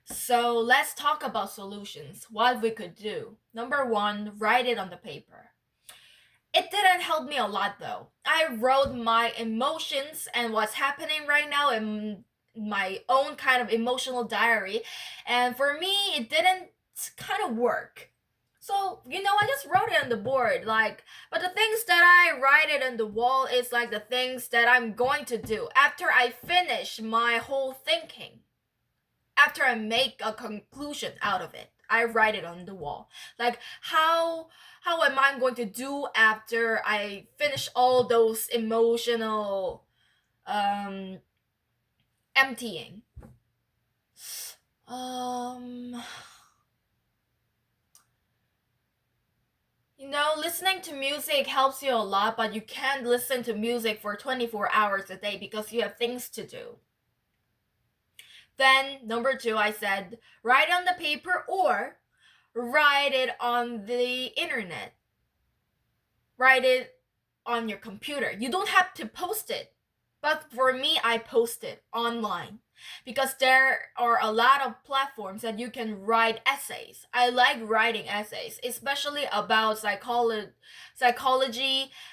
So let's talk about solutions, what we could do. Number one, write it on the paper. It didn't help me a lot though. I wrote my emotions and what's happening right now in my own kind of emotional diary, and for me, it didn't kind of work. So, I just wrote it on the board, but the things that I write it on the wall is like the things that I'm going to do after I finish my whole thinking. After I make a conclusion out of it, I write it on the wall. Like how am I going to do after I finish all those emotional emptying? Listening to music helps you a lot, but you can't listen to music for 24 hours a day because you have things to do. Then, number two, I said, write on the paper or write it on the internet. Write it on your computer. You don't have to post it. But for me, I post it online because there are a lot of platforms that you can write essays. I like writing essays, especially about psychology,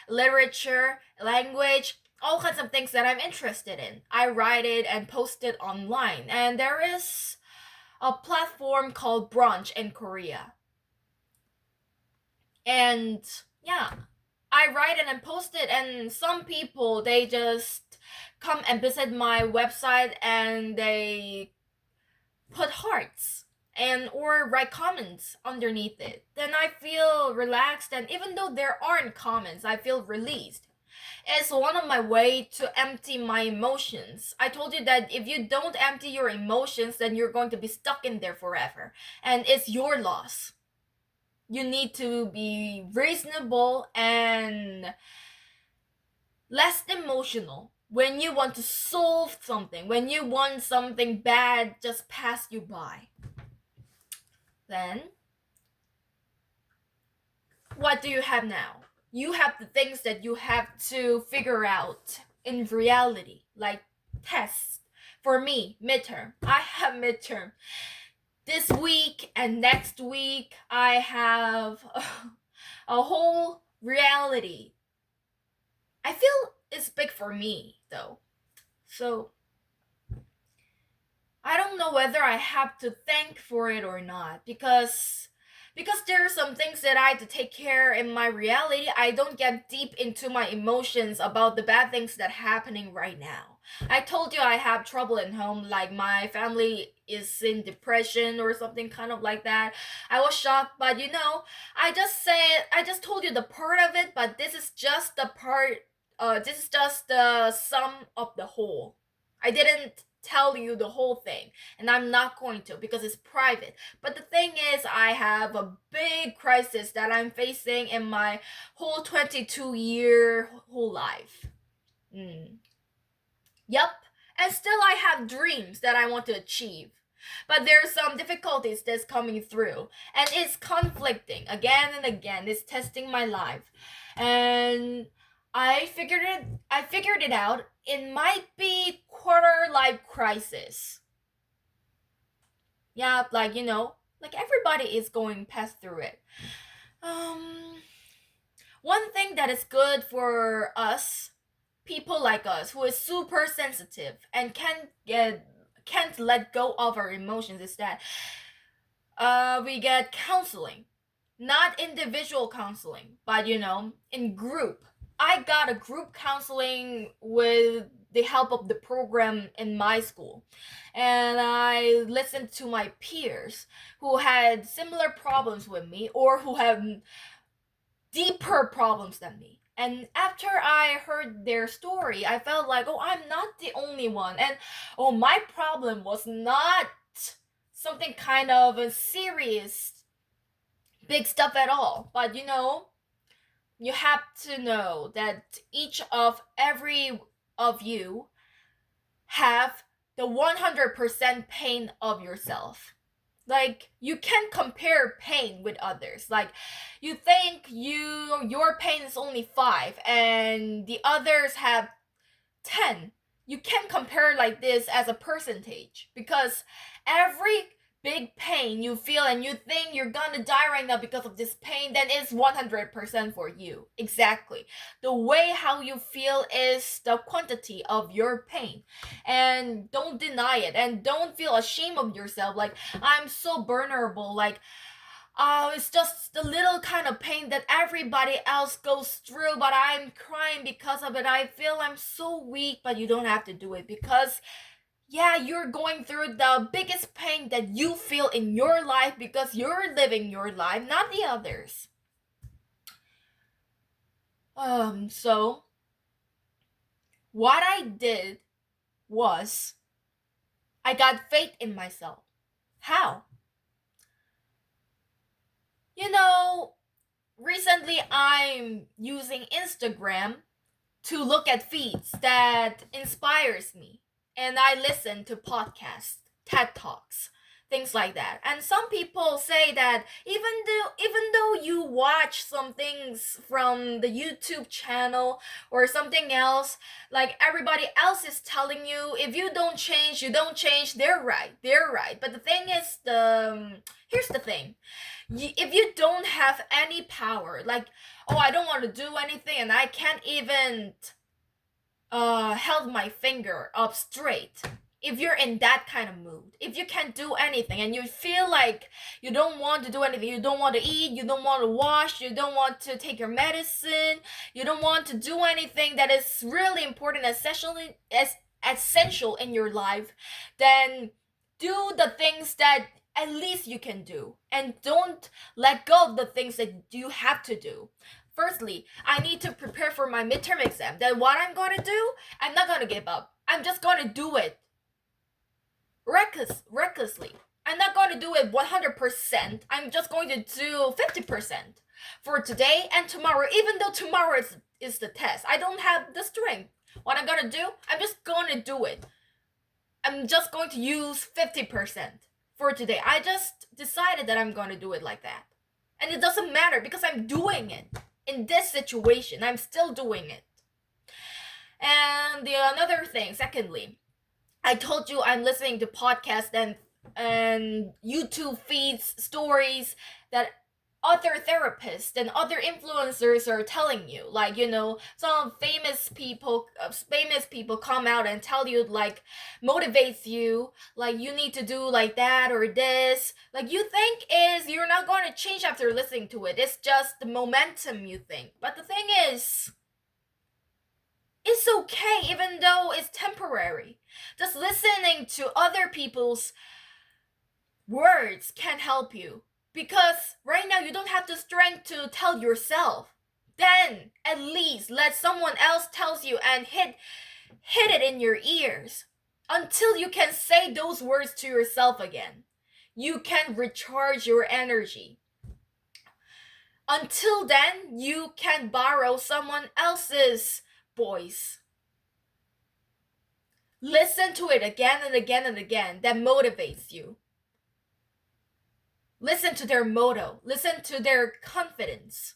literature, language, all kinds of things that I'm interested in. I write it and post it online. And there is a platform called Brunch in Korea. And yeah, I write it and post it, and some people, they just come and visit my website and they put hearts and or write comments underneath it. Then I feel relaxed, and even though there aren't comments, I feel released. It's one of my way to empty my emotions. I told you that if you don't empty your emotions, then you're going to be stuck in there forever, and it's your loss. You need to be reasonable and less emotional when you want to solve something, when you want something bad just pass you by. Then, what do you have now? You have the things that you have to figure out in reality, like tests. For me, midterm. I have midterm. This week and next week, I have a whole reality. I feel it's big for me, though. So, I don't know whether I have to thank for it or not, because there are some things that I have to take care in my reality. I don't get deep into my emotions about the bad things that are happening right now. I told you I have trouble at home, like my family is in depression or something kind of like that. I was shocked, but I just told you the part of it, but this is just the part, this is just the sum of the whole. I didn't tell you the whole thing, and I'm not going to because it's private. But the thing is, I have a big crisis that I'm facing in my whole 22-year whole life. Yup, and still I have dreams that I want to achieve. But there's some difficulties that's coming through, and it's conflicting again and again. It's testing my life, and I figured it out. It might be quarter life crisis. Yeah, like everybody is going past through it. One thing that is good for us, people like us who is super sensitive and can't let go of our emotions, is that we get counseling. Not individual counseling, but in group. I got a group counseling with the help of the program in my school, and I listened to my peers who had similar problems with me or who have deeper problems than me. And after I heard their story, I felt like, oh, I'm not the only one, and oh, my problem was not something kind of a serious big stuff at all. But you have to know that every of you have the 100% pain of yourself. Like, you can't compare pain with others. Like, you think your pain is only 5 and the others have 10. You can't compare like this as a percentage, because every big pain you feel and you think you're gonna die right now because of this pain, then it's 100% for you. Exactly. The way how you feel is the quantity of your pain. And don't deny it. And don't feel ashamed of yourself. Like, I'm so vulnerable. Like, it's just the little kind of pain that everybody else goes through, but I'm crying because of it. I feel I'm so weak, but you don't have to do it because yeah, you're going through the biggest pain that you feel in your life because you're living your life, not the others. So what I did was I got faith in myself. How? You know, recently I'm using Instagram to look at feeds that inspires me. And I listen to podcasts, TED Talks, things like that. And some people say that even though you watch some things from the YouTube channel or something else, like everybody else is telling you, if you don't change, you don't change. They're right. But the thing is, here's the thing: if you don't have any power, like, oh, I don't want to do anything, and I can't even held my finger up straight. If you're in that kind of mood, if you can't do anything and you feel like you don't want to do anything, you don't want to eat, you don't want to wash, you don't want to take your medicine, you don't want to do anything that is really important, essential in your life, then do the things that at least you can do and don't let go of the things that you have to do. Firstly, I need to prepare for my midterm exam. Then what I'm going to do, I'm not going to give up. I'm just going to do it recklessly. I'm not going to do it 100%. I'm just going to do 50% for today and tomorrow, even though tomorrow is the test. I don't have the strength. What I'm going to do, I'm just going to do it. I'm just going to use 50% for today. I just decided that I'm going to do it like that. And it doesn't matter because I'm doing it. In this situation, I'm still doing it. And another thing, secondly, I told you I'm listening to podcasts and YouTube feeds, stories that other therapists and other influencers are telling you. Like, you know, some famous people come out and tell you, like, motivates you, like, you need to do like that or this. Like, you think is you're not going to change after listening to it. It's just the momentum you think. But the thing is, it's okay even though it's temporary. Just listening to other people's words can help you. Because right now you don't have the strength to tell yourself. Then at least let someone else tells you and hit it in your ears until you can say those words to yourself again. You can recharge your energy. Until then, you can borrow someone else's voice. Listen to it again and again and again. That motivates you. Listen to their motto, listen to their confidence,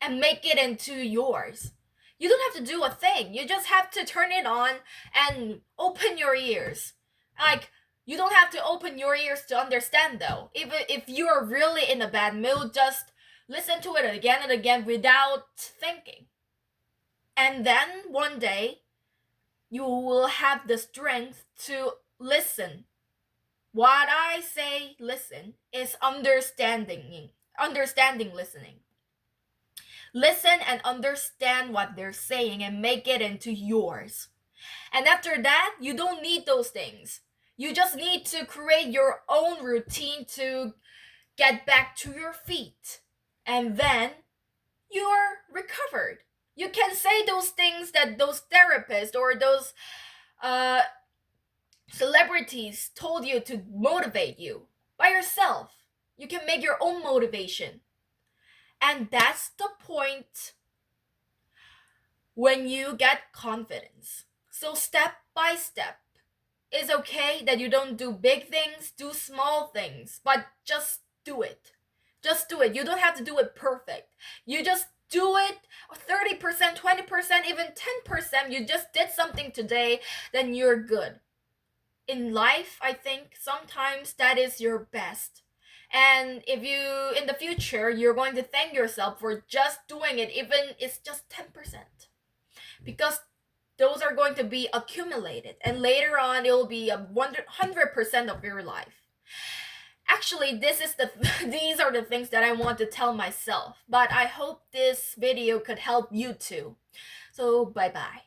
and make it into yours. You don't have to do a thing. You just have to turn it on and open your ears. Like, you don't have to open your ears to understand though. If you're really in a bad mood, just listen to it again and again without thinking. And then one day, you will have the strength to listen. What I say listen is understanding listening. Listen and understand what they're saying and make it into yours. And after that, you don't need those things. You just need to create your own routine to get back to your feet. And then you're recovered. You can say those things that those therapists or those celebrities told you to motivate you by yourself. You can make your own motivation. And that's the point when you get confidence. So step by step. It's okay that you don't do big things, do small things, but just do it. Just do it. You don't have to do it perfect. You just do it 30%, 20%, even 10%. You just did something today, then you're good. in life, I think sometimes that is your best. And if you, in the future, you're going to thank yourself for just doing it, even it's just 10%. Because those are going to be accumulated. And later on, it will be 100% of your life. Actually, these are the things that I want to tell myself. But I hope this video could help you too. So, bye-bye.